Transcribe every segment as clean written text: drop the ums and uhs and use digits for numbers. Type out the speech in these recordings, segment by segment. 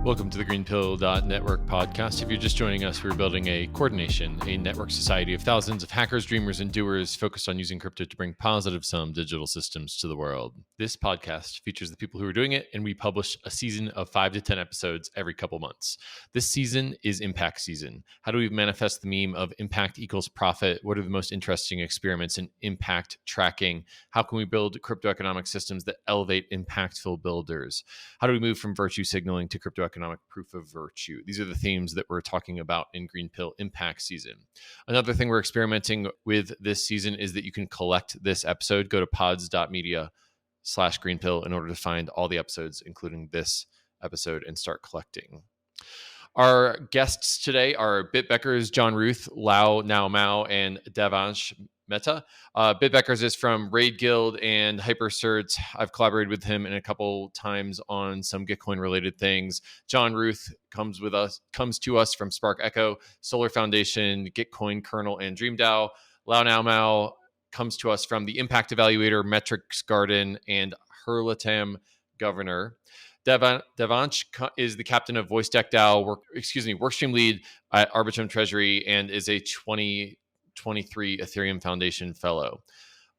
Welcome to the GreenPilled Network podcast. If you're just joining us, we're building a coordination, a network society of thousands of hackers, dreamers, and doers focused on using crypto to bring positive-sum digital systems to the world. This podcast features the people who are doing it, and we publish a season of 5 to 10 episodes every couple months. This season is Impact season. How do we manifest the meme of impact equals profit? What are the most interesting experiments in impact tracking? How can we build crypto economic systems that elevate impactful builders? How do we move from virtue signaling to crypto economic proof of virtue? These are the themes that we're talking about in GreenPill Impact season. Another thing we're experimenting with this season is that you can collect this episode. Go to pods.media/GreenPill in order to find all the episodes, including this episode, and start collecting. Our guests today are Bitbeckers, John Ruth, Lau Nao Mao, and Devansh Mehta. Bitbeckers is from Raid Guild and hypercerts. I've collaborated with him in a couple times on some Gitcoin related things. John Ruth comes to us from Spark Echo, Solar Foundation, Gitcoin Kernel, and DreamDAO. Lau Nao Mao comes to us from the Impact Evaluator, Metrics Garden, and Hurlatam Governor. Devansh is the captain of VoiceDeck DAO, workstream lead at Arbitrum Treasury, and is a 2023 Ethereum Foundation fellow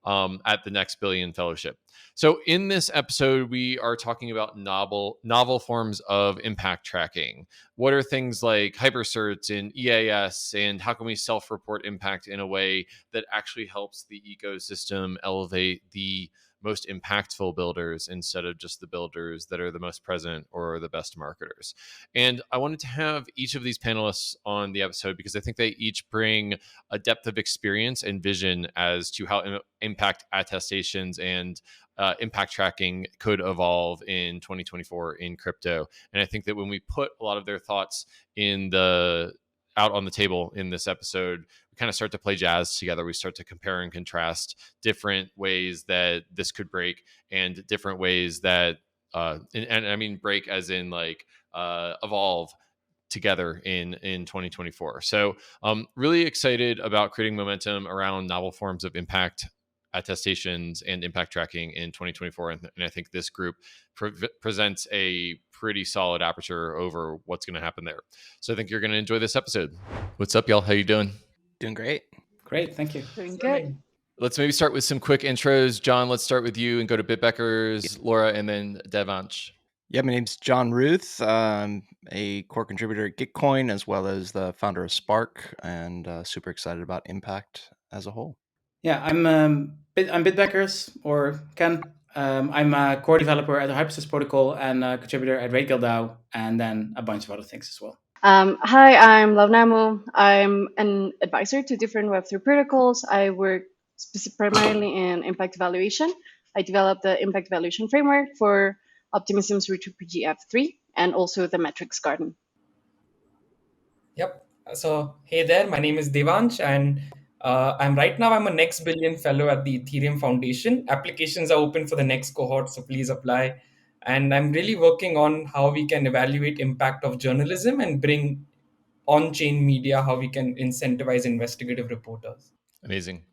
at the Next Billion Fellowship. So in this episode, we are talking about novel forms of impact tracking. What are things like hypercerts and EAS, and how can we self-report impact in a way that actually helps the ecosystem elevate the most impactful builders instead of just the builders that are the most present or the best marketers. And I wanted to have each of these panelists on the episode because I think they each bring a depth of experience and vision as to how impact attestations and impact tracking could evolve in 2024 in crypto. And I think that when we put a lot of their thoughts out on the table in this episode, we kind of start to play jazz together. We start to compare and contrast different ways that this could break and different ways that, and I mean break as in like evolve together in 2024. So really excited about creating momentum around novel forms of impact attestations and impact tracking in 2024. And I think this group presents a pretty solid aperture over what's going to happen there. So I think you're going to enjoy this episode. What's up, y'all? How you doing? Doing great. Great, thank you. Doing good. Let's maybe start with some quick intros. John, let's start with you and go to Bitbeckers, Laura, and then Devansh. Yeah, my name's John Ruth. I'm a core contributor at Gitcoin as well as the founder of Spark, and super excited about impact as a whole. Yeah, I'm Bitbeckers, or Ken. I'm a core developer at the hypercerts protocol and a contributor at Raid Guild DAO, and then a bunch of other things as well. Hi, I'm Lau Nao Mao. I'm an advisor to different Web3 protocols. I work primarily in impact evaluation. I developed the impact evaluation framework for Optimism's RetroPGF3 and also the Metrics Garden. Yep. So, hey there, my name is Devansh, and I'm a Next Billion Fellow at the Ethereum Foundation. Applications are open for the next cohort, so please apply. And I'm really working on how we can evaluate impact of journalism and bring on-chain media, how we can incentivize investigative reporters. Amazing.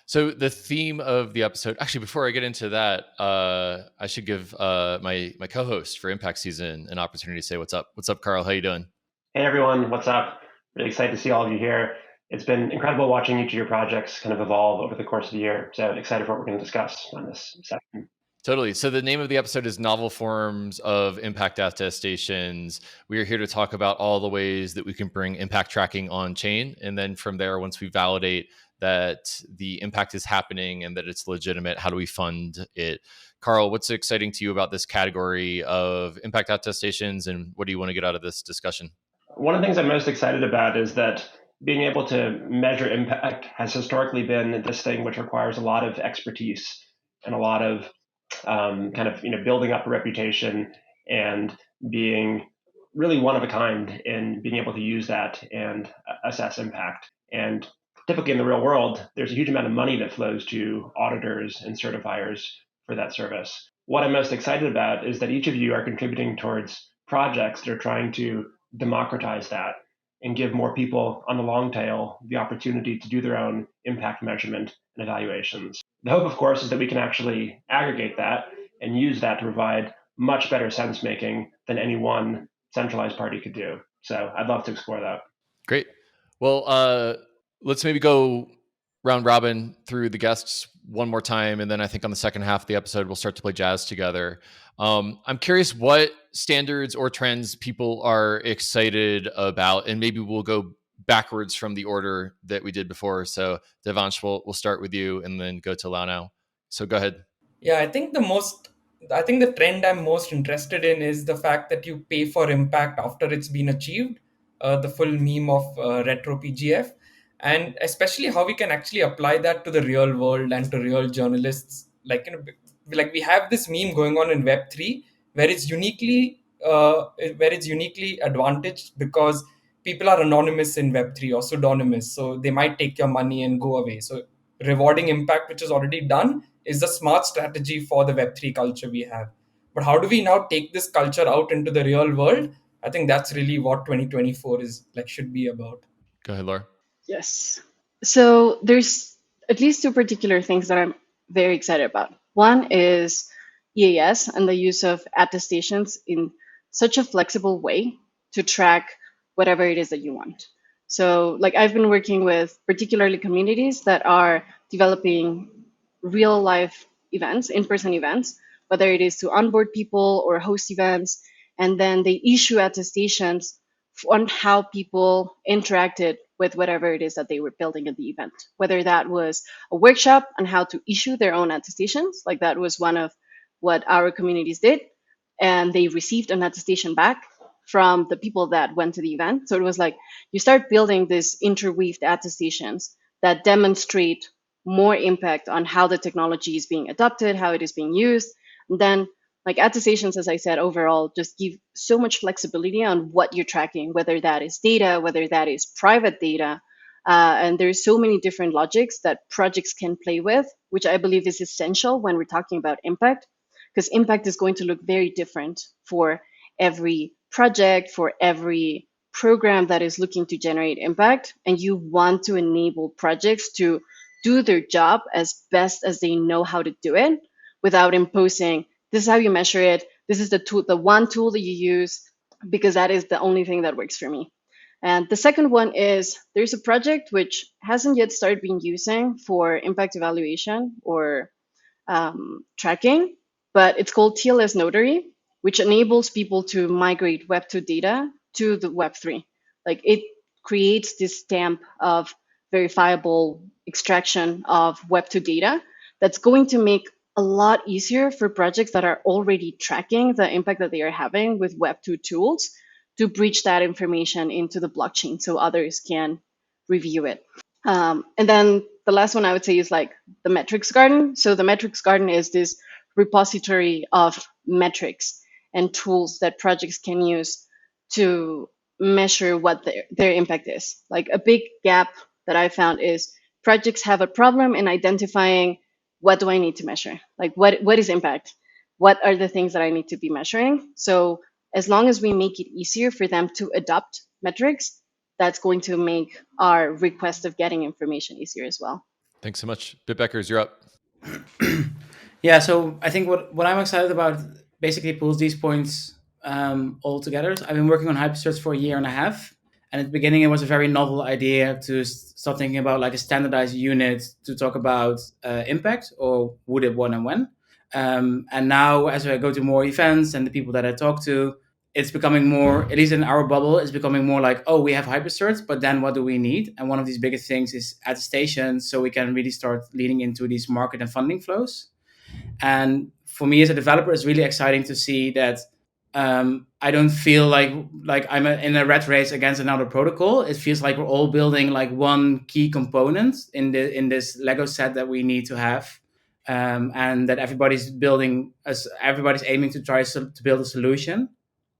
So the theme of the episode, actually, before I get into that, I should give my co-host for Impact Season an opportunity to say what's up. What's up, Carl? How you doing? Hey, everyone. What's up? Really excited to see all of you here. It's been incredible watching each of your projects kind of evolve over the course of the year. So excited for what we're going to discuss on this session. Totally. So the name of the episode is Novel Forms of Impact Attestations. We are here to talk about all the ways that we can bring impact tracking on chain. And then from there, once we validate that the impact is happening and that it's legitimate, how do we fund it? Carl, what's exciting to you about this category of impact attestations, and what do you want to get out of this discussion? One of the things I'm most excited about is that being able to measure impact has historically been this thing which requires a lot of expertise and a lot of building up a reputation and being really one of a kind in being able to use that and assess impact. And typically in the real world, there's a huge amount of money that flows to auditors and certifiers for that service. What I'm most excited about is that each of you are contributing towards projects that are trying to democratize that and give more people on the long tail the opportunity to do their own impact measurement and evaluations. The hope, of course, is that we can actually aggregate that and use that to provide much better sense making than any one centralized party could do. So I'd love to explore that. Great. Well, let's maybe go round robin through the guests one more time, and then I think on the second half of the episode we'll start to play jazz together. I'm curious what standards or trends people are excited about, and maybe we'll go backwards from the order that we did before. So Devansh, we'll start with you and then go to Lau now. So go ahead. Yeah, I think the trend I'm most interested in is the fact that you pay for impact after it's been achieved, the full meme of retro PGF, and especially how we can actually apply that to the real world and to real journalists. Like, like we have this meme going on in Web3 where it's uniquely advantaged because people are anonymous in Web3 or pseudonymous, so they might take your money and go away. So rewarding impact, which is already done, is the smart strategy for the Web3 culture we have. But how do we now take this culture out into the real world? I think that's really what 2024 is like should be about. Go ahead, Laura. Yes. So there's at least two particular things that I'm very excited about. One is EAS and the use of attestations in such a flexible way to track whatever it is that you want. So, like, I've been working with particularly communities that are developing real life events, in-person events, whether it is to onboard people or host events, and then they issue attestations on how people interacted with whatever it is that they were building at the event, whether that was a workshop on how to issue their own attestations, like that was one of what our communities did, and they received an attestation back from the people that went to the event. So it was like you start building these interweaved attestations that demonstrate more impact on how the technology is being adopted, how it is being used. And then, like, attestations, as I said, overall just give so much flexibility on what you're tracking, whether that is data, whether that is private data. And there's so many different logics that projects can play with, which I believe is essential when we're talking about impact, because impact is going to look very different for every project, for every program that is looking to generate impact. And you want to enable projects to do their job as best as they know how to do it without imposing, this is how you measure it, this is the tool, the one tool that you use, because that is the only thing that works for me. And the second one is there's a project which hasn't yet started being using for impact evaluation or tracking, but it's called TLS Notary, which enables people to migrate Web2 data to the Web3. Like, it creates this stamp of verifiable extraction of Web2 data that's going to make a lot easier for projects that are already tracking the impact that they are having with Web2 tools to breach that information into the blockchain so others can review it. And then the last one I would say is like the metrics garden. So the metrics garden is this repository of metrics and tools that projects can use to measure what their impact is. Like, a big gap that I found is projects have a problem in identifying, what do I need to measure? Like, what is impact? What are the things that I need to be measuring? So as long as we make it easier for them to adopt metrics, that's going to make our request of getting information easier as well. Thanks so much. Bitbeckers, you're up. Yeah, so I think what I'm excited about basically pulls these points all together. I've been working on hypercerts for a year and a half. And at the beginning, it was a very novel idea to start thinking about like a standardized unit to talk about impact, or would it, what, and when. And now, as I go to more events and the people that I talk to, it's becoming more, at least in our bubble, it's becoming more like, oh, we have hypercerts, but then what do we need? And one of these biggest things is attestations, so we can really start leading into these market and funding flows. And for me as a developer, it's really exciting to see that I don't feel like I'm in a rat race against another protocol. It feels like we're all building like one key component in this Lego set that we need to have, and that everybody's aiming to try to build a solution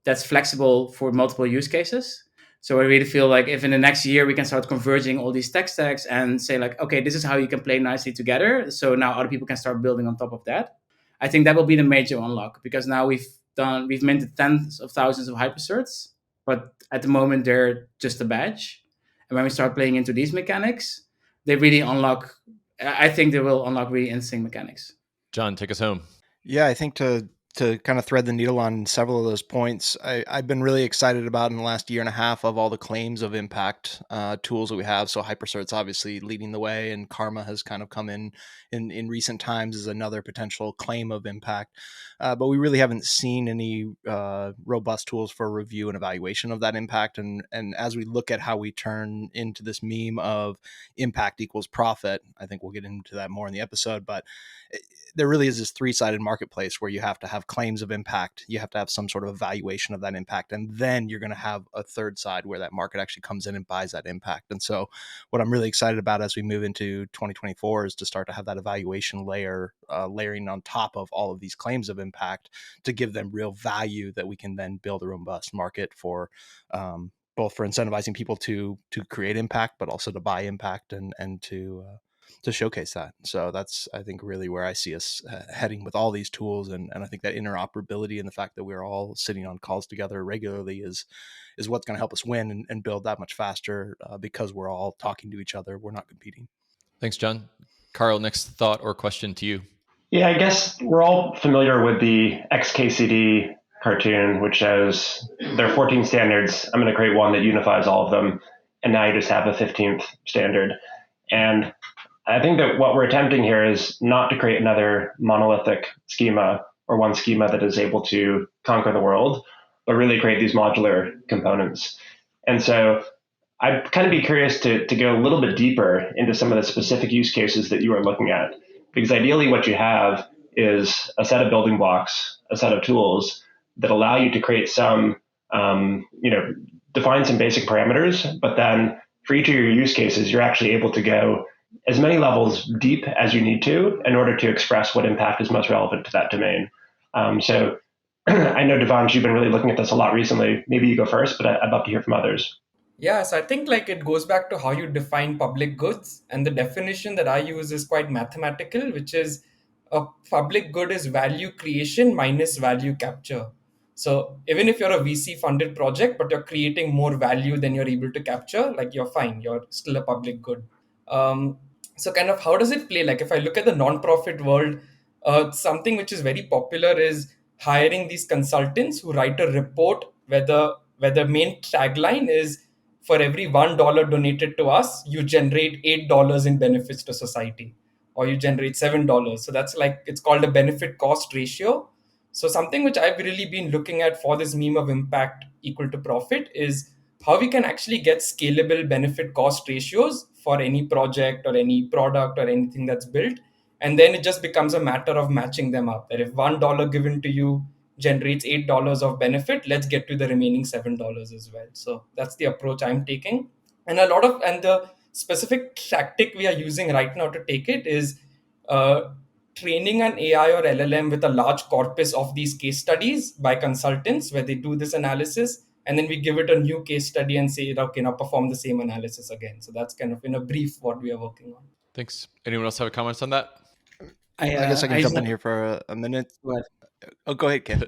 that's flexible for multiple use cases. So I really feel like if in the next year we can start converging all these tech stacks and say like, okay, this is how you can play nicely together, so now other people can start building on top of that. I think that will be the major unlock, because now we've minted tens of thousands of hypercerts, but at the moment they're just a badge. And when we start playing into these mechanics, they really unlock. I think they will unlock really interesting mechanics. John, take us home. Yeah, I think to to kind of thread the needle on several of those points, I've been really excited about in the last year and a half of all the claims of impact tools that we have. So hypercerts obviously leading the way, and Karma has kind of come in recent times as another potential claim of impact. But we really haven't seen any robust tools for review and evaluation of that impact. And as we look at how we turn into this meme of impact equals profit, I think we'll get into that more in the episode, but there really is this three-sided marketplace where you have to have claims of impact, you have to have some sort of evaluation of that impact, and then you're going to have a third side where that market actually comes in and buys that impact. And so what I'm really excited about as we move into 2024 is to start to have that evaluation layer layering on top of all of these claims of impact to give them real value that we can then build a robust market for, both for incentivizing people to create impact, but also to buy impact and to showcase that. So that's, I think, really where I see us heading with all these tools. And I think that interoperability and the fact that we're all sitting on calls together regularly is what's going to help us win and build that much faster because we're all talking to each other. We're not competing. Thanks, John. Carl, next thought or question to you. Yeah, I guess we're all familiar with the XKCD cartoon, which shows there are 14 standards. I'm going to create one that unifies all of them. And now you just have a 15th standard. And I think that what we're attempting here is not to create another monolithic schema or one schema that is able to conquer the world, but really create these modular components. And so I'd kind of be curious to go a little bit deeper into some of the specific use cases that you are looking at, because ideally what you have is a set of building blocks, a set of tools that allow you to create some, define some basic parameters, but then for each of your use cases, you're actually able to go as many levels deep as you need to in order to express what impact is most relevant to that domain. So I know, Devansh, you've been really looking at this a lot recently. Maybe you go first, but I'd love to hear from others. Yeah, so I think like it goes back to how you define public goods. And the definition that I use is quite mathematical, which is a public good is value creation minus value capture. So even if you're a VC funded project, but you're creating more value than you're able to capture, like you're fine, you're still a public good. So kind of how does it play? Like if I look at the nonprofit world, something which is very popular is hiring these consultants who write a report where the main tagline is, for every $1 donated to us, you generate $8 in benefits to society, or you generate $7. So that's like, it's called a benefit cost ratio. So something which I've really been looking at for this meme of impact equal to profit is how we can actually get scalable benefit cost ratios for any project or any product or anything that's built. And then it just becomes a matter of matching them up. That if $1 given to you generates $8 of benefit, let's get to the remaining $7 as well. So that's the approach I'm taking. And the specific tactic we are using right now to take it is training an AI or LLM with a large corpus of these case studies by consultants where they do this analysis. And then we give it a new case study and say, okay, now perform the same analysis again. So that's kind of in a brief what we are working on. Thanks. Anyone else have comments on that? I guess I can jump in here for a minute. Go ahead. Oh, go ahead, Ken.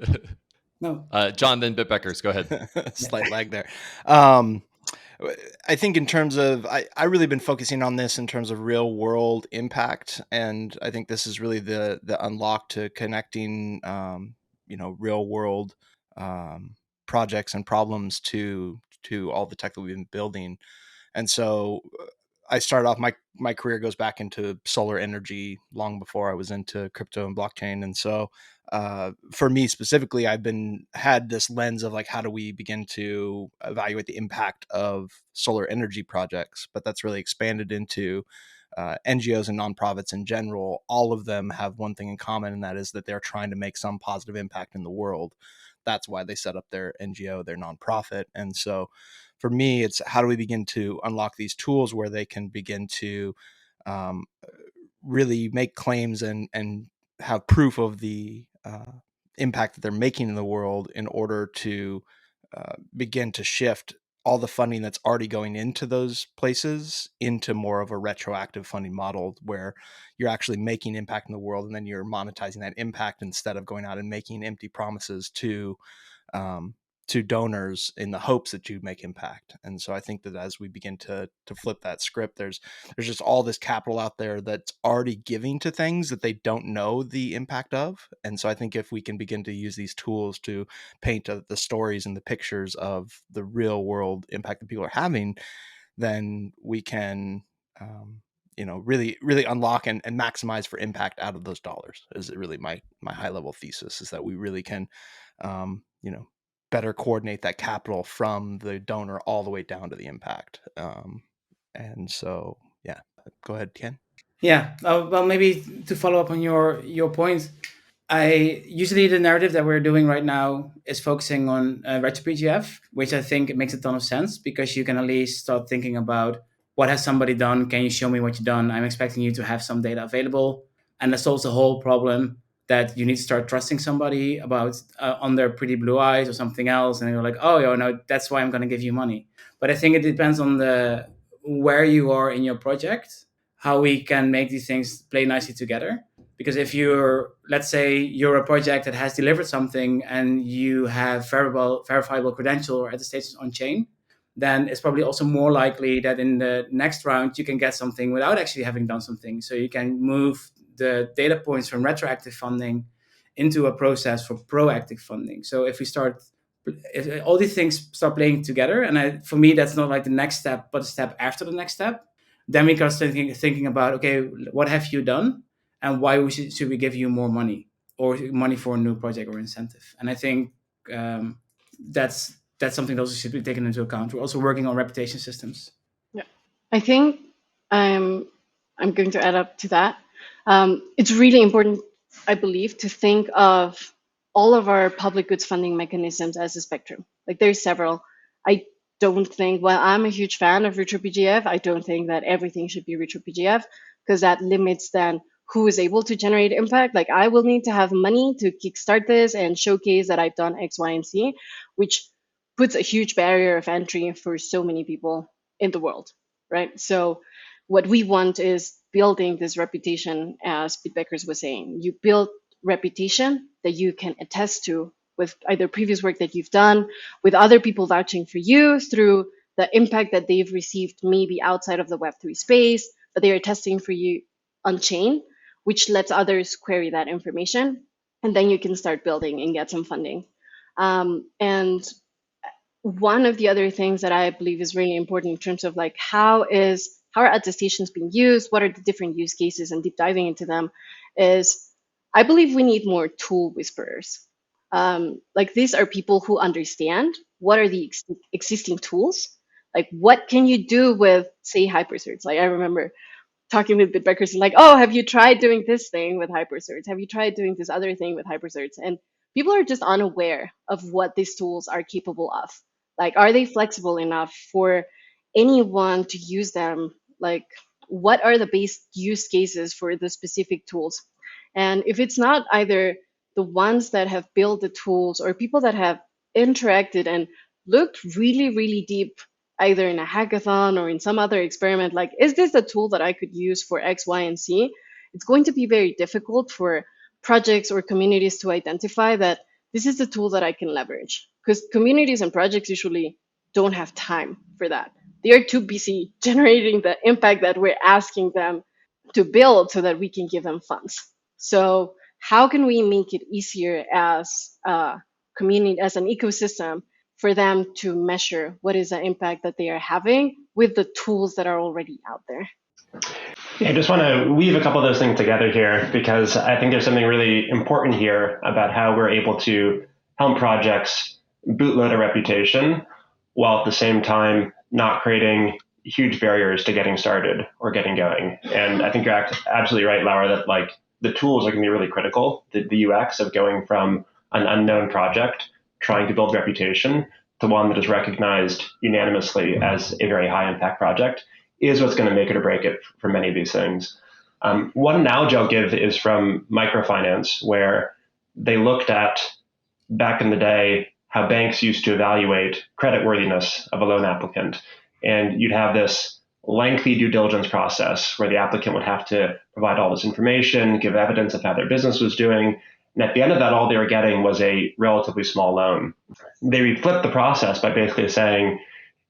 No. John, then Bitbeckers. Go ahead. Slight lag there. I think in terms of, I really been focusing on this in terms of real world impact. And I think this is really the unlock to connecting, real world projects and problems to all the tech that we've been building. And so I started off, my career goes back into solar energy long before I was into crypto and blockchain. And so for me specifically, I've had this lens of like, how do we begin to evaluate the impact of solar energy projects? But that's really expanded into NGOs and nonprofits in general. All of them have one thing in common, and that is that they're trying to make some positive impact in the world. That's why they set up their NGO, their nonprofit. And so for me, it's how do we begin to unlock these tools where they can begin to really make claims and have proof of the impact that they're making in the world in order to begin to shift all the funding that's already going into those places into more of a retroactive funding model where you're actually making impact in the world and then you're monetizing that impact instead of going out and making empty promises to to donors in the hopes that you make impact. And so I think that as we begin to flip that script, there's just all this capital out there that's already giving to things that they don't know the impact of. And so I think if we can begin to use these tools to paint the stories and the pictures of the real world impact that people are having, then we can really unlock and maximize for impact out of those dollars. Is it really my high level thesis, is that we really can better coordinate that capital from the donor all the way down to the impact. And so, yeah, go ahead, Ken. Yeah, well, maybe to follow up on your point, usually the narrative that we're doing right now is focusing on retro-PGF, which I think it makes a ton of sense, because you can at least start thinking about what has somebody done? Can you show me what you've done? I'm expecting you to have some data available, and that solves the whole problem that you need to start trusting somebody about on their pretty blue eyes or something else, and you're like, oh, no, that's why I'm going to give you money. But I think it depends on where you are in your project, how we can make these things play nicely together. Because if let's say you're a project that has delivered something and you have verifiable credential or attestations on chain, then it's probably also more likely that in the next round you can get something without actually having done something. So you can move the data points from retroactive funding into a process for proactive funding. So if all these things start playing together, and for me, that's not like the next step, but a step after the next step, then we can start thinking about, okay, what have you done? And why should we give you more money or money for a new project or incentive? And I think that's something that also should be taken into account. We're also working on reputation systems. Yeah, I think I'm going to add up to that. It's really important, I believe, to think of all of our public goods funding mechanisms as a spectrum. Like there's several. I don't think, while I'm a huge fan of retro-PGF, I don't think that everything should be retro-PGF, because that limits then who is able to generate impact. Like I will need to have money to kickstart this and showcase that I've done X, Y, and Z, which puts a huge barrier of entry for so many people in the world, right? So what we want is building this reputation, as Bitbeckers was saying. You build reputation that you can attest to with either previous work that you've done, with other people vouching for you through the impact that they've received maybe outside of the Web3 space, but they are testing for you on chain, which lets others query that information. And then you can start building and get some funding. And one of the other things that I believe is really important in terms of like how are attestations being used, what are the different use cases, and deep diving into them, is I believe we need more tool whisperers. Like these are people who understand what are the existing tools, like what can you do with, say, hypercerts. Like I remember talking with Bitbeckers and like, oh, have you tried doing this thing with hypercerts? Have you tried doing this other thing with hypercerts? And people are just unaware of what these tools are capable of. Like, are they flexible enough for anyone to use them? Like, what are the base use cases for the specific tools? And if it's not either the ones that have built the tools or people that have interacted and looked really, really deep, either in a hackathon or in some other experiment, like, is this a tool that I could use for X, Y, and Z? It's going to be very difficult for projects or communities to identify that this is the tool that I can leverage, because communities and projects usually don't have time for that. They are too busy generating the impact that we're asking them to build so that we can give them funds. So how can we make it easier as a community, as an ecosystem, for them to measure what is the impact that they are having with the tools that are already out there? Yeah, I just want to weave a couple of those things together here, because I think there's something really important here about how we're able to help projects bootload a reputation while at the same time not creating huge barriers to getting started or getting going. And I think you're absolutely right, Laura, that like the tools are going to be really critical. The UX of going from an unknown project trying to build reputation to one that is recognized unanimously as a very high impact project is what's going to make it or break it for many of these things. One analogy I'll give is from microfinance, where they looked at back in the day how banks used to evaluate creditworthiness of a loan applicant. And you'd have this lengthy due diligence process where the applicant would have to provide all this information, give evidence of how their business was doing, And at the end of that, all they were getting was a relatively small loan. They flipped the process by basically saying,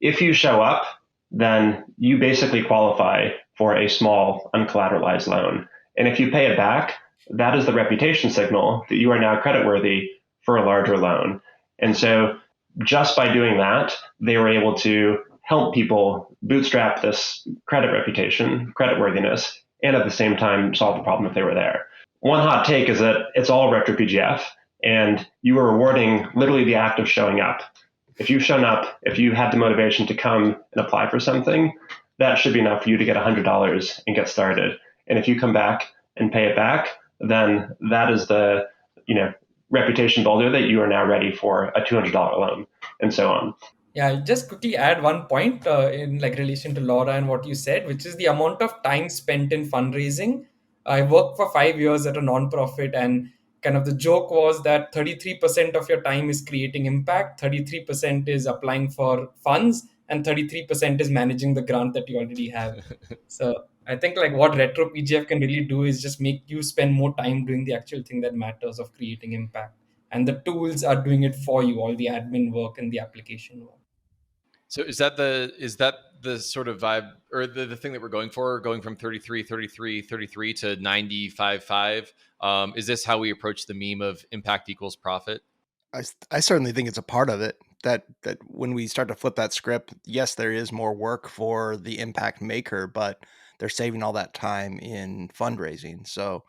if you show up, then you basically qualify for a small uncollateralized loan. And if you pay it back, that is the reputation signal that you are now creditworthy for a larger loan. And so just by doing that, they were able to help people bootstrap this credit reputation, creditworthiness, and at the same time solve the problem if they were there. One hot take is that it's all retro PGF, and you are rewarding literally the act of showing up. If you've shown up, if you had the motivation to come and apply for something, that should be enough for you to get $100 and get started. And if you come back and pay it back, then that is the reputation builder that you are now ready for a $200 loan, and so on. Yeah, I'll just quickly add one point in like relation to Laura and what you said, which is the amount of time spent in fundraising. I worked for 5 years at a nonprofit, and kind of the joke was that 33% of your time is creating impact, 33% is applying for funds, and 33% is managing the grant that you already have. So I think like what retro PGF can really do is just make you spend more time doing the actual thing that matters of creating impact. And the tools are doing it for you, all the admin work and the application work. So is that the sort of vibe or the thing that we're going for, going from 33 to 95.5? Is this how we approach the meme of impact equals profit? I certainly think it's a part of it that when we start to flip that script, yes, there is more work for the impact maker, but they're saving all that time in fundraising. So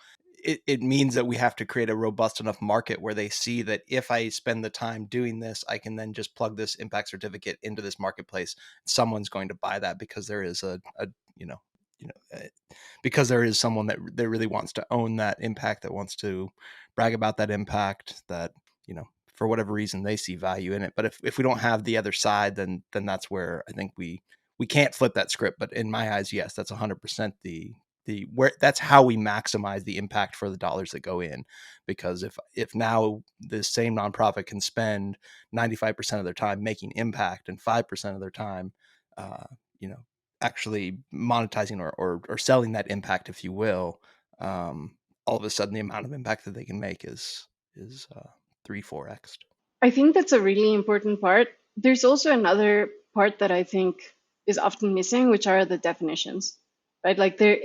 it means that we have to create a robust enough market where they see that if I spend the time doing this, I can then just plug this impact certificate into this marketplace. Someone's going to buy that because there is because there is someone that really wants to own that impact, that wants to brag about that impact, that, for whatever reason they see value in it. But if we don't have the other side, then that's where I think we can't flip that script. But in my eyes, yes, that's 100% where that's how we maximize the impact for the dollars that go in. Because if now the same nonprofit can spend 95% of their time making impact and 5% of their time, actually monetizing or selling that impact, if you will, all of a sudden the amount of impact that they can make is 3-4x. I think that's a really important part. There's also another part that I think is often missing, which are the definitions, right? Like there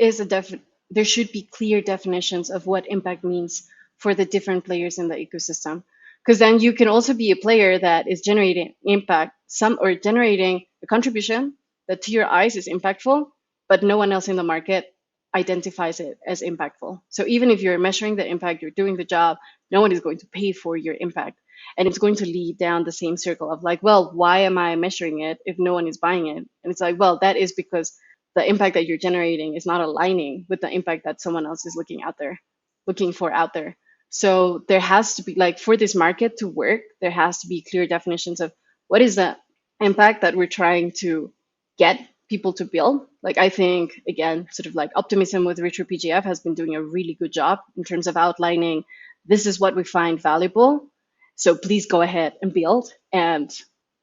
should be clear definitions of what impact means for the different players in the ecosystem. Because then you can also be a player that is generating impact, or generating a contribution that to your eyes is impactful, but no one else in the market identifies it as impactful. So even if you're measuring the impact, you're doing the job, no one is going to pay for your impact. And it's going to lead down the same circle of like, well, why am I measuring it if no one is buying it? And it's like, well, that is because the impact that you're generating is not aligning with the impact that someone else is looking for out there. So there has to be, like, for this market to work, there has to be clear definitions of what is the impact that we're trying to get people to build. Like, I think, again, sort of like Optimism with Retro PGF has been doing a really good job in terms of outlining, this is what we find valuable. So please go ahead and build, and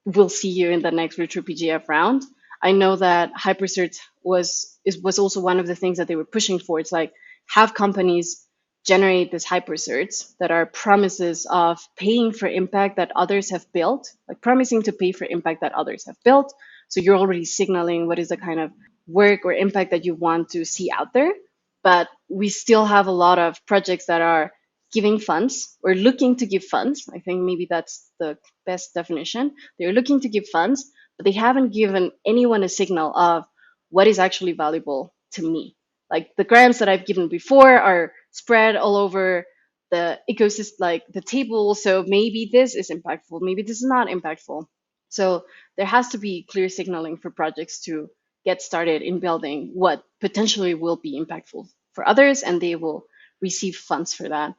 we'll see you in the next Retro PGF round. I know that hypercerts was also one of the things that they were pushing for. It's like, have companies generate these hypercerts that are promises of paying for impact that others have built, like promising to pay for impact that others have built. So you're already signaling what is the kind of work or impact that you want to see out there. But we still have a lot of projects that are giving funds or looking to give funds. I think maybe that's the best definition. They're looking to give funds, but they haven't given anyone a signal of what is actually valuable to me. Like the grants that I've given before are spread all over the ecosystem, like the table. So maybe this is impactful, maybe this is not impactful. So there has to be clear signaling for projects to get started in building what potentially will be impactful for others, and they will receive funds for that.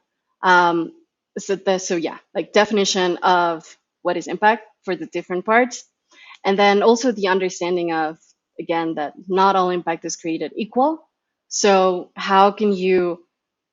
So yeah, like definition of what is impact for the different parts. And then also the understanding of, again, that not all impact is created equal. So how can you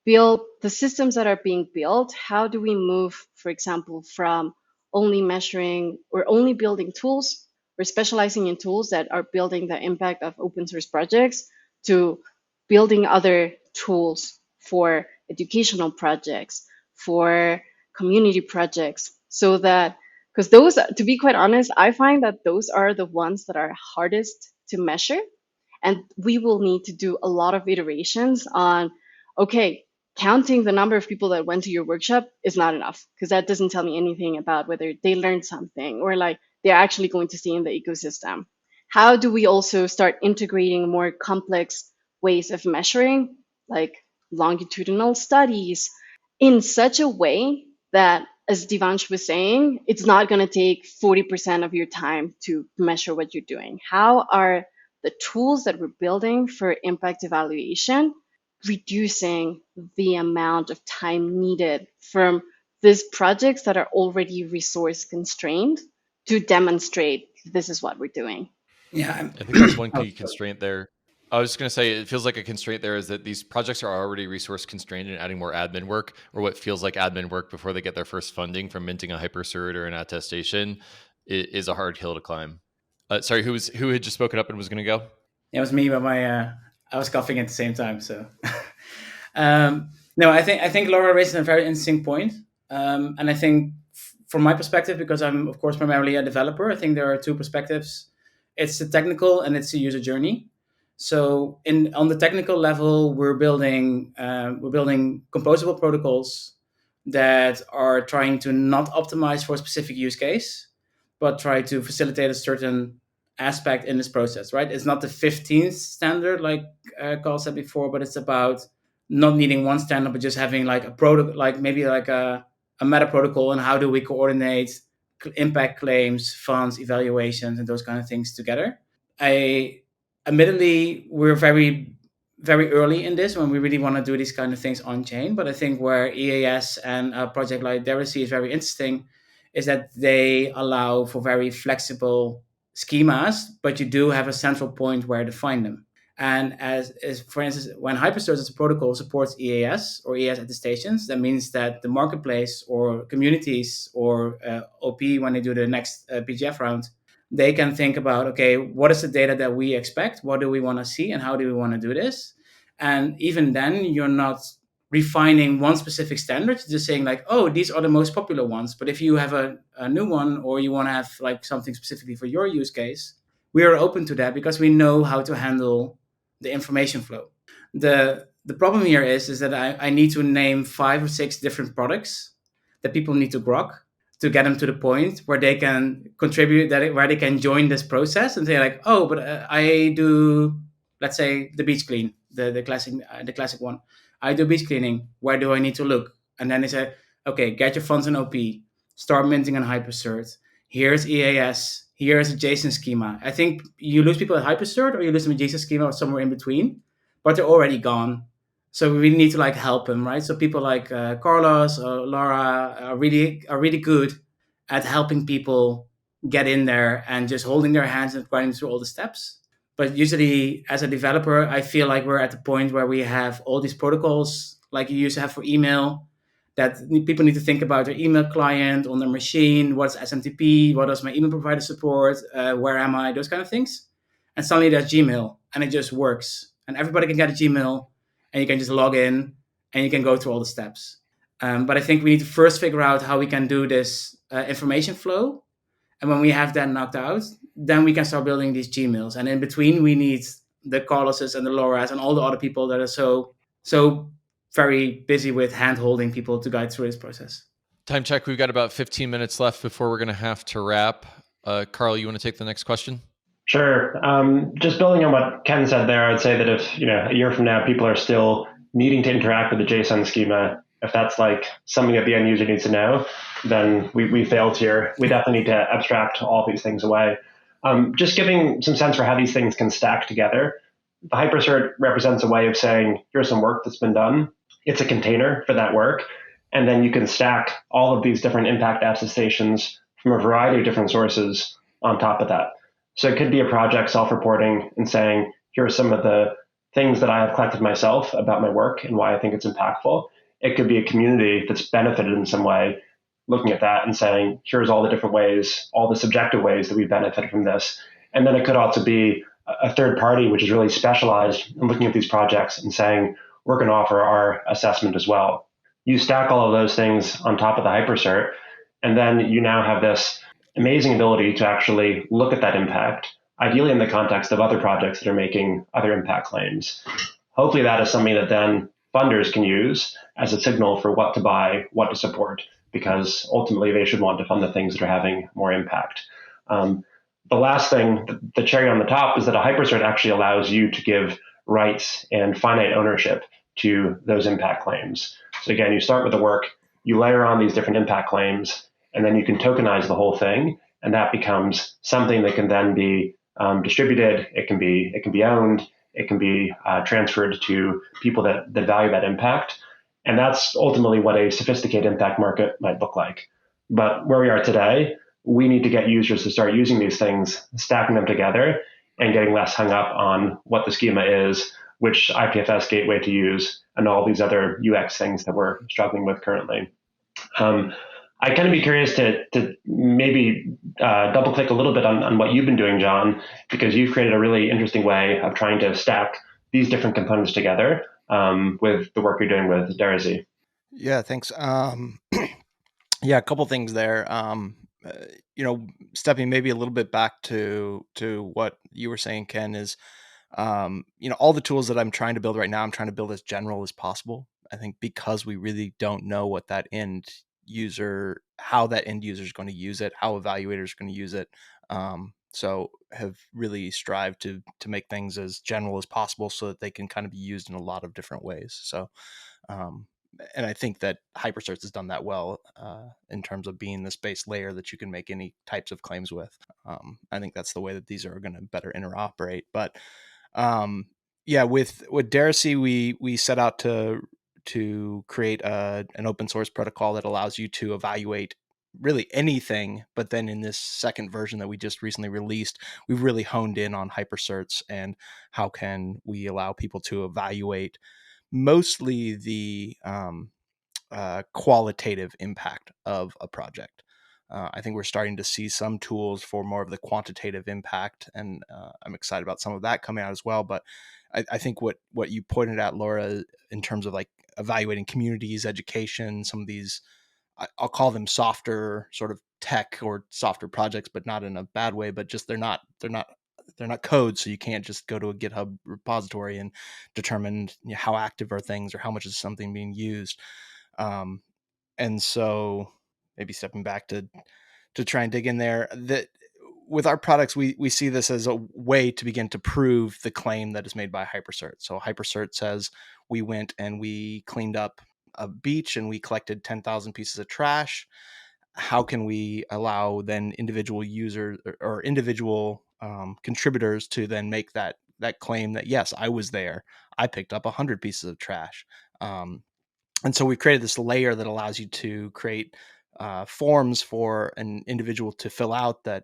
build the systems that are being built? How do we move, for example, from only measuring or only building tools or specializing in tools that are building the impact of open source projects to building other tools for educational projects, for community projects, so that, because those, to be quite honest, I find that those are the ones that are hardest to measure. And we will need to do a lot of iterations on, okay, counting the number of people that went to your workshop is not enough, because that doesn't tell me anything about whether they learned something or like they're actually going to stay in the ecosystem. How do we also start integrating more complex ways of measuring, like longitudinal studies, in such a way that, as Devansh was saying, it's not going to take 40% of your time to measure what you're doing? How are the tools that we're building for impact evaluation reducing the amount of time needed from these projects that are already resource constrained to demonstrate this is what we're doing? Yeah, I think that's one key constraint there. I was just going to say, it feels like a constraint there is that these projects are already resource constrained, and adding more admin work, or what feels like admin work before they get their first funding from minting a hypercert or an attestation, is a hard hill to climb. Sorry, who had just spoken up and was going to go? it was me, but I was coughing at the same time. So, no, I think Laura raised a very interesting point, and I think from my perspective, because I'm of course primarily a developer, I think there are two perspectives. It's the technical and it's the user journey. So, on the technical level, we're building composable protocols that are trying to not optimize for a specific use case, but try to facilitate a certain aspect in this process, right? It's not the 15th standard, like Carl said before, but it's about not needing one standard, but just having like a protocol, like maybe like a meta protocol, and how do we coordinate impact claims, funds, evaluations, and those kind of things together. Admittedly, we're very, very early in this when we really want to do these kind of things on chain. But I think where EAS and a project like Deracy is very interesting is that they allow for very flexible schemas, but you do have a central point where to find them. And as for instance, when hypercerts as a protocol supports EAS or EAS attestations, that means that the marketplace or communities or OP, when they do the next PGF round, they can think about, okay, what is the data that we expect? What do we want to see? And how do we want to do this? And even then, you're not refining one specific standard, just saying like, oh, these are the most popular ones. But if you have a new one, or you want to have like something specifically for your use case, we are open to that because we know how to handle the information flow. The problem here is that I need to name 5 or 6 different products that people need to grok to get them to the point where they can contribute, where they can join this process and say like, oh, but I do, let's say, the beach clean, the classic one. I do beach cleaning. Where do I need to look? And then they say, okay, get your funds in OP, start minting on hypercert. Here's EAS. Here's a JSON schema. I think you lose people at hypercert, or you lose them in JSON schema, or somewhere in between, but they're already gone. So we really need to like help them, right? So people like Carlos or Laura are really good at helping people get in there and just holding their hands and guiding through all the steps. But usually, as a developer, I feel like we're at the point where we have all these protocols, like you used to have for email, that people need to think about their email client on their machine. What's SMTP? What does my email provider support? Where am I? Those kind of things. And suddenly there's Gmail, and it just works. And everybody can get a Gmail, and you can just log in, and you can go through all the steps. But I think we need to first figure out how we can do this information flow. And when we have that knocked out, then we can start building these Gmails. And in between, we need the Carloses and the Lauras and all the other people that are so very busy with hand-holding people to guide through this process. Time check. We've got about 15 minutes left before we're going to have to wrap. Carl, you want to take the next question? Sure. Just building on what Ken said there, I'd say that if, a year from now, people are still needing to interact with the JSON schema, if that's like something that the end user needs to know, then we failed here. We definitely need to abstract all these things away. Just giving some sense for how these things can stack together. The hypercert represents a way of saying, here's some work that's been done. It's a container for that work. And then you can stack all of these different impact attestations from a variety of different sources on top of that. So it could be a project self-reporting and saying, here are some of the things that I have collected myself about my work and why I think it's impactful. It could be a community that's benefited in some way, looking at that and saying, here's all the different ways, all the subjective ways that we benefit from this. And then it could also be a third party, which is really specialized in looking at these projects and saying, we're going to offer our assessment as well. You stack all of those things on top of the hypercert, and then you now have this amazing ability to actually look at that impact, ideally in the context of other projects that are making other impact claims. Hopefully that is something that then funders can use as a signal for what to buy, what to support, because ultimately they should want to fund the things that are having more impact. The last thing, the cherry on the top, is that a hypercert actually allows you to give rights and finite ownership to those impact claims. So again, you start with the work, you layer on these different impact claims, and then you can tokenize the whole thing, and that becomes something that can then be distributed. It can be owned. It can be transferred to people that value that impact. And that's ultimately what a sophisticated impact market might look like. But where we are today, we need to get users to start using these things, stacking them together, and getting less hung up on what the schema is, which IPFS gateway to use, and all these other UX things that we're struggling with currently. I'd kind of be curious to maybe double click a little bit on what you've been doing, John, because you've created a really interesting way of trying to stack these different components together with the work you're doing with Darcy. Yeah, thanks. Yeah, a couple things there. Stepping maybe a little bit back to what you were saying, Ken, is all the tools that I'm trying to build right now, I'm trying to build as general as possible. I think because we really don't know what that end user, how that end user is going to use it, how evaluators are going to use it. So have really strived to make things as general as possible so that they can kind of be used in a lot of different ways. So, and I think that hypercerts has done that well in terms of being this base layer that you can make any types of claims with. I think that's the way that these are going to better interoperate. But with Darcy, we set out to create an open source protocol that allows you to evaluate really anything. But then in this second version that we just recently released, we've really honed in on hypercerts and how can we allow people to evaluate mostly the qualitative impact of a project. I think we're starting to see some tools for more of the quantitative impact, and I'm excited about some of that coming out as well. But I think what you pointed at, Laura, in terms of like evaluating communities, education, some of these, I'll call them softer sort of tech or softer projects, but not in a bad way, but just they're not code, so you can't just go to a GitHub repository and determine how active are things or how much is something being used. And so maybe stepping back to try and dig in there, that with our products, we see this as a way to begin to prove the claim that is made by hypercert. So hypercert says we went and we cleaned up a beach and we collected 10,000 pieces of trash. How can we allow then individual users or individual contributors to then make that claim that, yes, I was there, I picked up 100 pieces of trash. And so we've created this layer that allows you to create forms for an individual to fill out that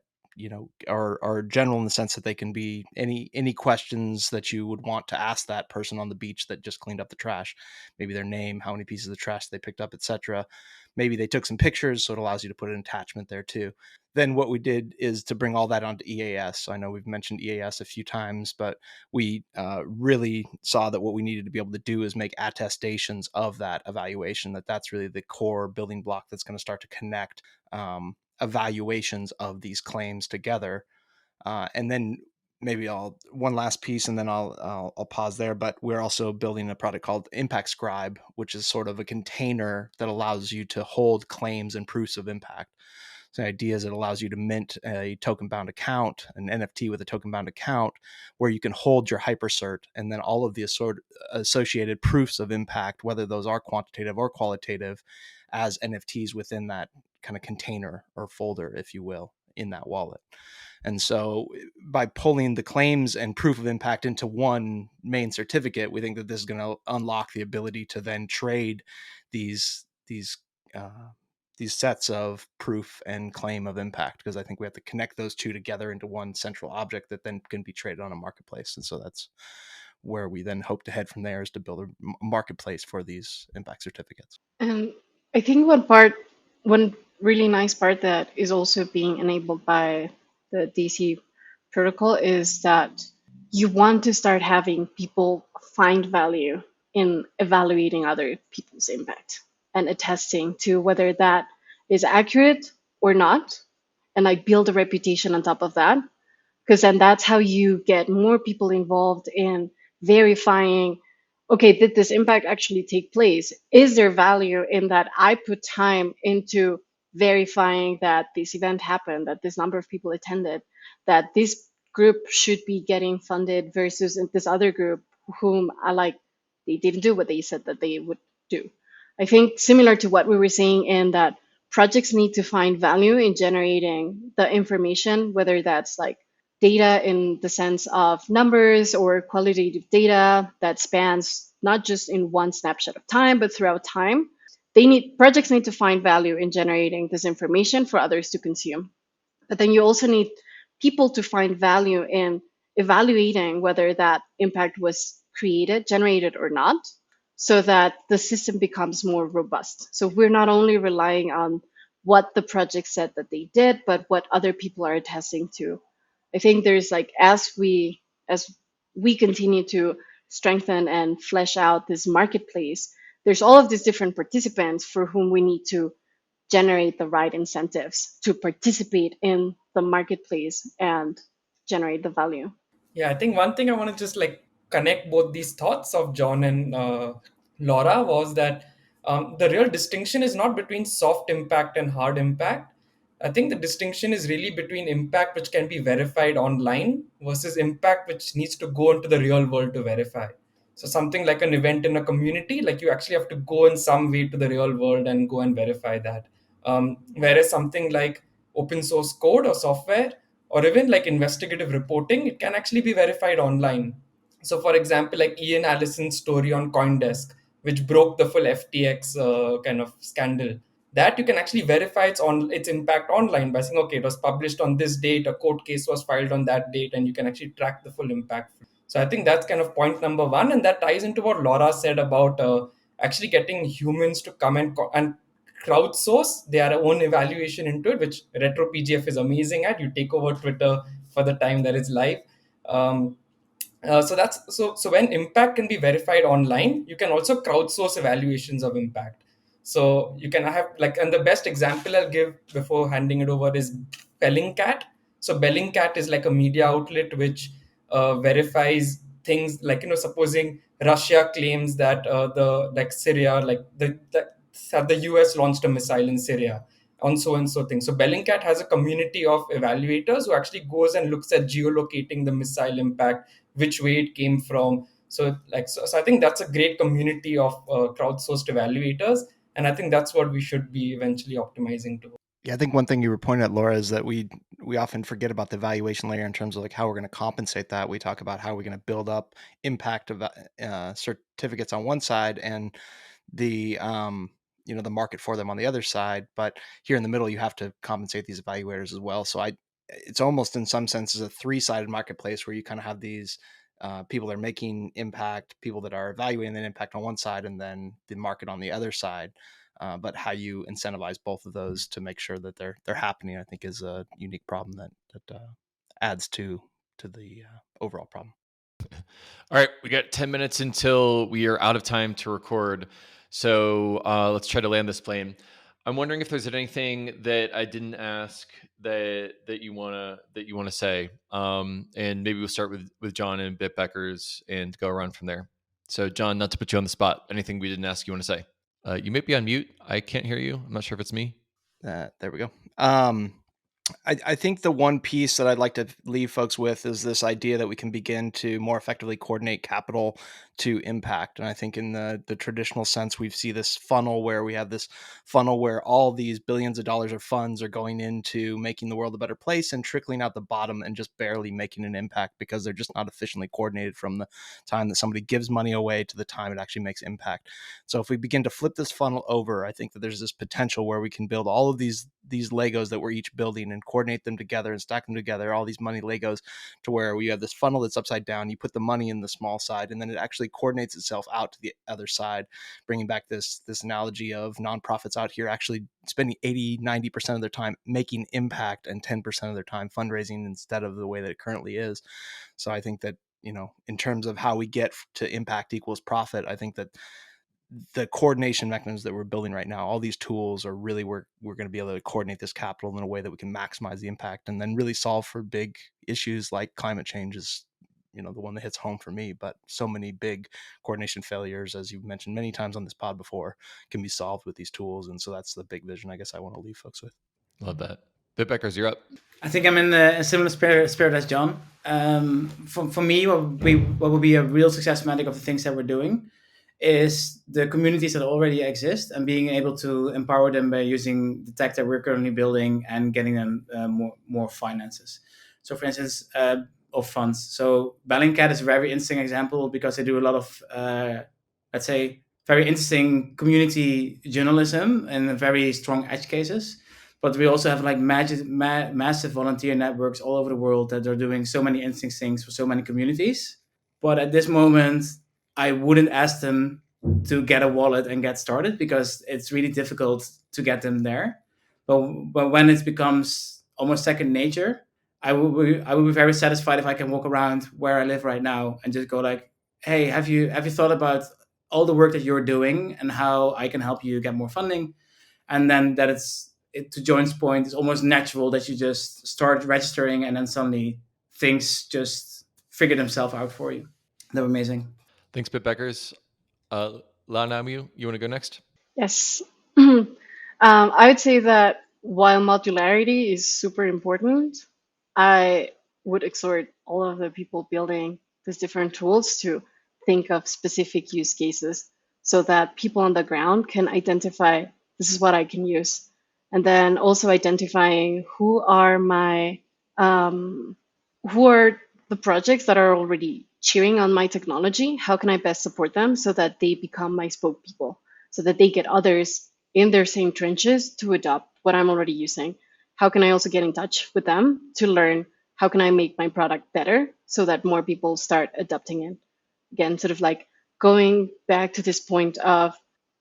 are general in the sense that they can be any questions that you would want to ask that person on the beach that just cleaned up the trash. Maybe their name, how many pieces of trash they picked up, etc. Maybe they took some pictures, so it allows you to put an attachment there too. Then what we did is to bring all that onto EAS. So I know we've mentioned EAS a few times, but we really saw that what we needed to be able to do is make attestations of that evaluation, that's really the core building block that's going to start to connect evaluations of these claims together. And then maybe one last piece, and then I'll pause there. But we're also building a product called Impact Scribe, which is sort of a container that allows you to hold claims and proofs of impact. So the idea is it allows you to mint a token-bound account, an NFT with a token-bound account, where you can hold your hypercert and then all of the associated proofs of impact, whether those are quantitative or qualitative, as NFTs within that kind of container or folder, if you will, in that wallet. And so by pulling the claims and proof of impact into one main certificate, we think that this is going to unlock the ability to then trade these sets of proof and claim of impact, because I think we have to connect those two together into one central object that then can be traded on a marketplace. And so that's where we then hope to head from there, is to build a marketplace for these impact certificates. And I think one really nice part that is also being enabled by the DC protocol is that you want to start having people find value in evaluating other people's impact. and attesting to whether that is accurate or not, and like build a reputation on top of that, because then that's how you get more people involved in verifying, okay, did this impact actually take place? Is there value in that I put time into verifying that this event happened, that this number of people attended, that this group should be getting funded versus this other group whom I like, they didn't do what they said that they would do. I think similar to what we were saying in that projects need to find value in generating the information, whether that's like data in the sense of numbers or qualitative data that spans not just in one snapshot of time, but throughout time. Projects need to find value in generating this information for others to consume. But then you also need people to find value in evaluating whether that impact was created, generated or not, so that the system becomes more robust. So we're not only relying on what the project said that they did, but what other people are attesting to. I think there's like, as we continue to strengthen and flesh out this marketplace, there's all of these different participants for whom we need to generate the right incentives to participate in the marketplace and generate the value. Yeah, I think one thing I want to just like connect both these thoughts of John and Laura was that the real distinction is not between soft impact and hard impact. I think the distinction is really between impact which can be verified online versus impact which needs to go into the real world to verify. So something like an event in a community, like you actually have to go in some way to the real world and go and verify that. Whereas something like open source code or software, or even like investigative reporting, it can actually be verified online. So for example, like Ian Allison's story on CoinDesk, which broke the full FTX kind of scandal, that you can actually verify its impact online by saying, okay, it was published on this date, a court case was filed on that date, and you can actually track the full impact. So I think that's kind of point number one, and that ties into what Laura said about actually getting humans to come and crowdsource their own evaluation into it, which RetroPGF is amazing at. You take over Twitter for the time that it's live. Um, so when impact can be verified online, you can also crowdsource evaluations of impact. So you can have like, and the best example I'll give before handing it over is Bellingcat. So Bellingcat is like a media outlet which verifies things like, supposing Russia claims that the like Syria, like the US launched a missile in Syria on so and so thing. So Bellingcat has a community of evaluators who actually goes and looks at geolocating the missile impact, which way it came from. So I think that's a great community of crowdsourced evaluators, and I think that's what we should be eventually optimizing to. Yeah, I think one thing you were pointing at, Laura, is that we often forget about the valuation layer in terms of like how we're going to compensate that. We talk about how we're going to build up impact of certificates on one side and the the market for them on the other side. But here in the middle, you have to compensate these evaluators as well. So it's almost in some senses a three-sided marketplace where you kind of have these people that are making impact, people that are evaluating that impact on one side, and then the market on the other side. But how you incentivize both of those to make sure that they're happening, I think, is a unique problem that adds to the overall problem. All right, we got 10 minutes until we are out of time to record. So let's try to land this plane. I'm wondering if there's anything that I didn't ask that you wanna say, and maybe we'll start with John and Bitbeckers and go around from there. So John, not to put you on the spot, anything we didn't ask you want to say? You may be on mute. I can't hear you. I'm not sure if it's me. There we go. I think the one piece that I'd like to leave folks with is this idea that we can begin to more effectively coordinate capital to impact. And I think in the traditional sense, we see this funnel where we have this funnel where all these billions of dollars of funds are going into making the world a better place and trickling out the bottom and just barely making an impact because they're just not efficiently coordinated from the time that somebody gives money away to the time it actually makes impact. So if we begin to flip this funnel over, I think that there's this potential where we can build all of these Legos that we're each building and coordinate them together and stack them together, all these money Legos, to where we have this funnel that's upside down. You put the money in the small side, and then it actually coordinates itself out to the other side, bringing back this analogy of nonprofits out here actually spending 80-90% of their time making impact and 10% of their time fundraising instead of the way that it currently is. So I think that, in terms of how we get to impact equals profit, I think that the coordination mechanisms that we're building right now, all these tools are really, we're going to be able to coordinate this capital in a way that we can maximize the impact and then really solve for big issues like climate change is, the one that hits home for me. But so many big coordination failures, as you've mentioned many times on this pod before, can be solved with these tools. And so that's the big vision I guess I want to leave folks with. Love that. Bitbeckers, you're up. I think I'm in a similar spirit as John. For me, what would be a real success metric of the things that we're doing is the communities that already exist and being able to empower them by using the tech that we're currently building and getting them more finances. So, for instance, of funds. So, Bellingcat is a very interesting example because they do a lot of, let's say, very interesting community journalism and very strong edge cases. But we also have like massive volunteer networks all over the world that are doing so many interesting things for so many communities. But at this moment, I wouldn't ask them to get a wallet and get started because it's really difficult to get them there. But when it becomes almost second nature, I will be very satisfied if I can walk around where I live right now and just go like, hey, have you thought about all the work that you're doing and how I can help you get more funding? And then that to John's point, it's almost natural that you just start registering and then suddenly things just figure themselves out for you. They're amazing. Thanks, Bitbeckers. Lau Namu, you want to go next? Yes. I would say that while modularity is super important, I would exhort all of the people building these different tools to think of specific use cases so that people on the ground can identify this is what I can use. And then also identifying who are the projects that are already cheering on my technology. How can I best support them so that they become my spokespeople, so that they get others in their same trenches to adopt what I'm already using? How can I also get in touch with them to learn how can I make my product better so that more people start adopting it? Again, sort of like going back to this point of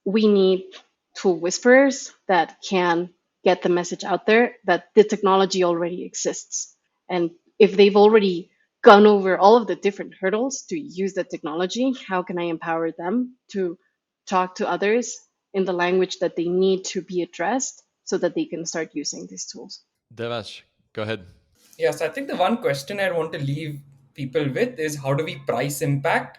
we need tool whisperers that can get the message out there that the technology already exists. And if they've already gone over all of the different hurdles to use the technology, how can I empower them to talk to others in the language that they need to be addressed so that they can start using these tools? Devash, go ahead. Yes, I think the one question I want to leave people with is how do we price impact?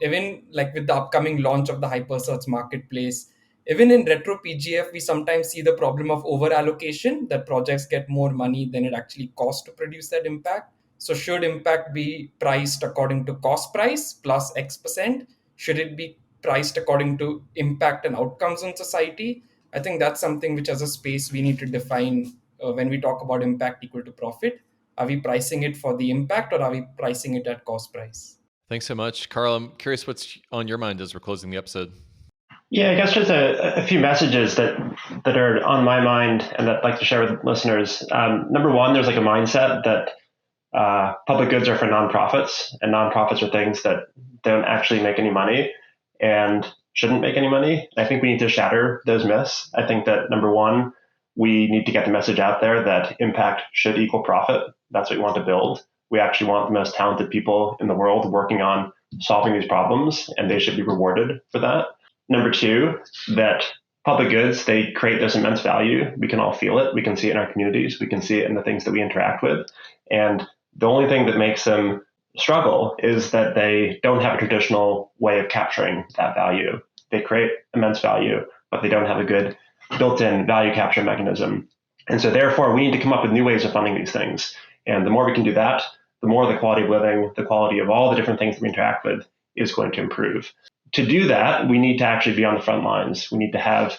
Even like with the upcoming launch of the hypercerts marketplace, even in retro PGF, we sometimes see the problem of over allocation, that projects get more money than it actually costs to produce that impact. So should impact be priced according to cost price plus X%? Should it be priced according to impact and outcomes on society? I think that's something which as a space we need to define when we talk about impact equal to profit. Are we pricing it for the impact or are we pricing it at cost price? Thanks so much. Carl, I'm curious what's on your mind as we're closing the episode. Yeah, I guess just a few messages that are on my mind and that I'd like to share with listeners. Number one, there's like a mindset that public goods are for nonprofits, and nonprofits are things that don't actually make any money and shouldn't make any money. I think we need to shatter those myths. I think that number one, we need to get the message out there that impact should equal profit. That's what we want to build. We actually want the most talented people in the world working on solving these problems, and they should be rewarded for that. Number two, that public goods, they create this immense value. We can all feel it. We can see it in our communities. We can see it in the things that we interact with. And the only thing that makes them struggle is that they don't have a traditional way of capturing that value. They create immense value, but they don't have a good built-in value capture mechanism. And so therefore, we need to come up with new ways of funding these things. And the more we can do that, the more the quality of living, the quality of all the different things that we interact with is going to improve. To do that, we need to actually be on the front lines. We need to have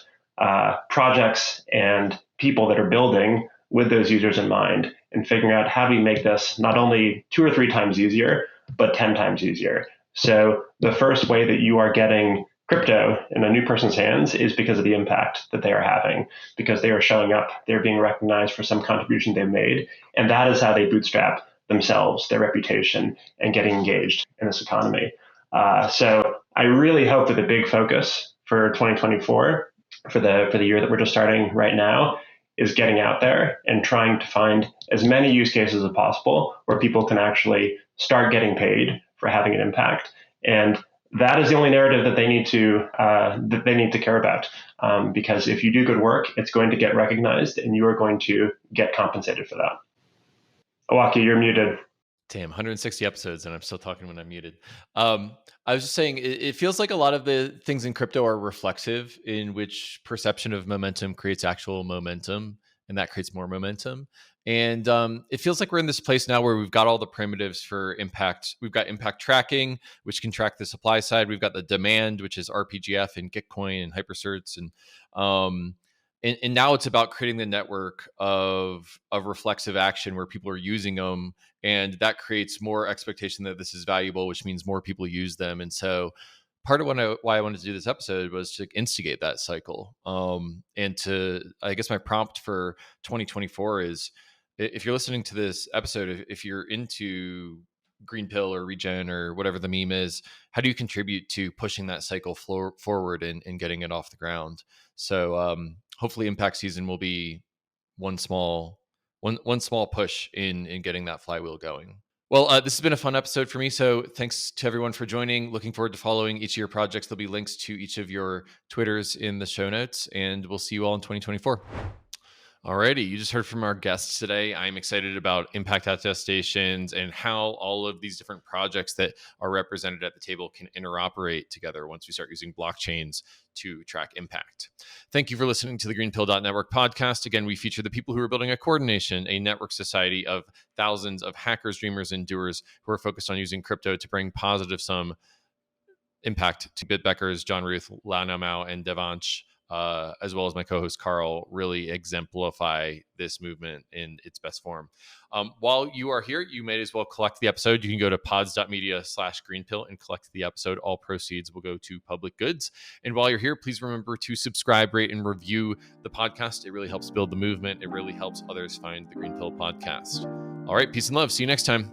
projects and people that are building with those users in mind and figuring out how do we make this not only 2 or 3 times easier, but 10 times easier. So the first way that you are getting crypto in a new person's hands is because of the impact that they are having, because they are showing up, they're being recognized for some contribution they've made. And that is how they bootstrap themselves, their reputation, and getting engaged in this economy. So I really hope that the big focus for 2024, for the year that we're just starting right now, is getting out there and trying to find as many use cases as possible where people can actually start getting paid for having an impact. And that is the only narrative that they need to care about. Because if you do good work, it's going to get recognized, and you are going to get compensated for that. Owocki, you're muted. Damn, 160 episodes and I'm still talking when I'm muted. I was just saying, it feels like a lot of the things in crypto are reflexive, in which perception of momentum creates actual momentum, and that creates more momentum. And it feels like we're in this place now where we've got all the primitives for impact. We've got impact tracking, which can track the supply side. We've got the demand, which is RPGF and Gitcoin and hypercerts. And now it's about creating the network of reflexive action where people are using them, and that creates more expectation that this is valuable, which means more people use them. And so part of why I wanted to do this episode was to instigate that cycle. And I guess my prompt for 2024 is, if you're listening to this episode, if you're into Greenpill or Regen or whatever the meme is, how do you contribute to pushing that cycle forward and getting it off the ground? So hopefully impact season will be one small push in getting that flywheel going. Well, this has been a fun episode for me. So thanks to everyone for joining. Looking forward to following each of your projects. There'll be links to each of your Twitters in the show notes, and we'll see you all in 2024. Alrighty, you just heard from our guests today. I'm excited about impact attestations and how all of these different projects that are represented at the table can interoperate together once we start using blockchains to track impact. Thank you for listening to the GreenPilled.network podcast. Again, we feature the people who are building a coordination, a network society of thousands of hackers, dreamers, and doers who are focused on using crypto to bring positive sum impact to Bitbeckers, John Ruth, Lau Mao, and Devansh, as well as my co-host Carl, really exemplify this movement in its best form. While you are here, you may as well collect the episode. You can go to pods.media/greenpill and collect the episode. All proceeds will go to public goods. And while you're here, please remember to subscribe, rate, and review the podcast. It really helps build the movement. It really helps others find the Greenpill podcast. All right, peace and love. See you next time.